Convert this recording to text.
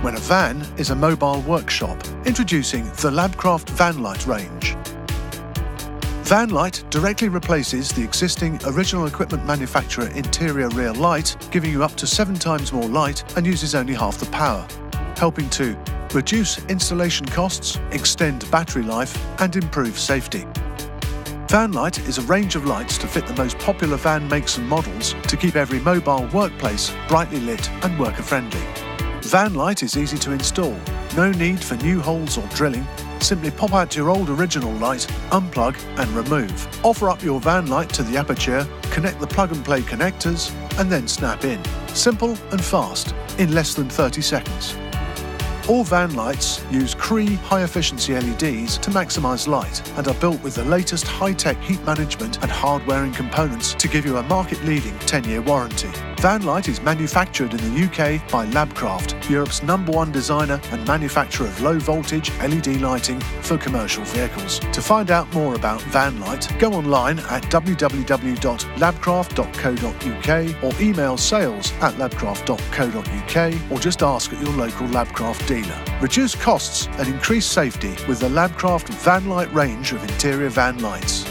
when a van is a mobile workshop. Introducing the Labcraft Vanlite range. Vanlite directly replaces the existing original equipment manufacturer interior rear light, giving you up to 7 times more light and uses only half the power, helping to reduce installation costs, extend battery life and improve safety. Vanlite is a range of lights to fit the most popular van makes and models to keep every mobile workplace brightly lit and worker-friendly. Vanlite is easy to install, no need for new holes or drilling. Simply pop out your old original light, unplug and remove. Offer up your Vanlite to the aperture, connect the plug-and-play connectors and then snap in. Simple and fast, in less than 30 seconds. All Vanlites use Cree high-efficiency LEDs to maximise light and are built with the latest high-tech heat management and hardwaring components to give you a market-leading 10-year warranty. Vanlite is manufactured in the UK by Labcraft, Europe's #1 designer and manufacturer of low-voltage LED lighting for commercial vehicles. To find out more about Vanlite, go online at www.labcraft.co.uk or email sales@labcraft.co.uk or just ask at your local Labcraft dealer. Reduce costs and increase safety with the Labcraft Vanlite range of interior van lights.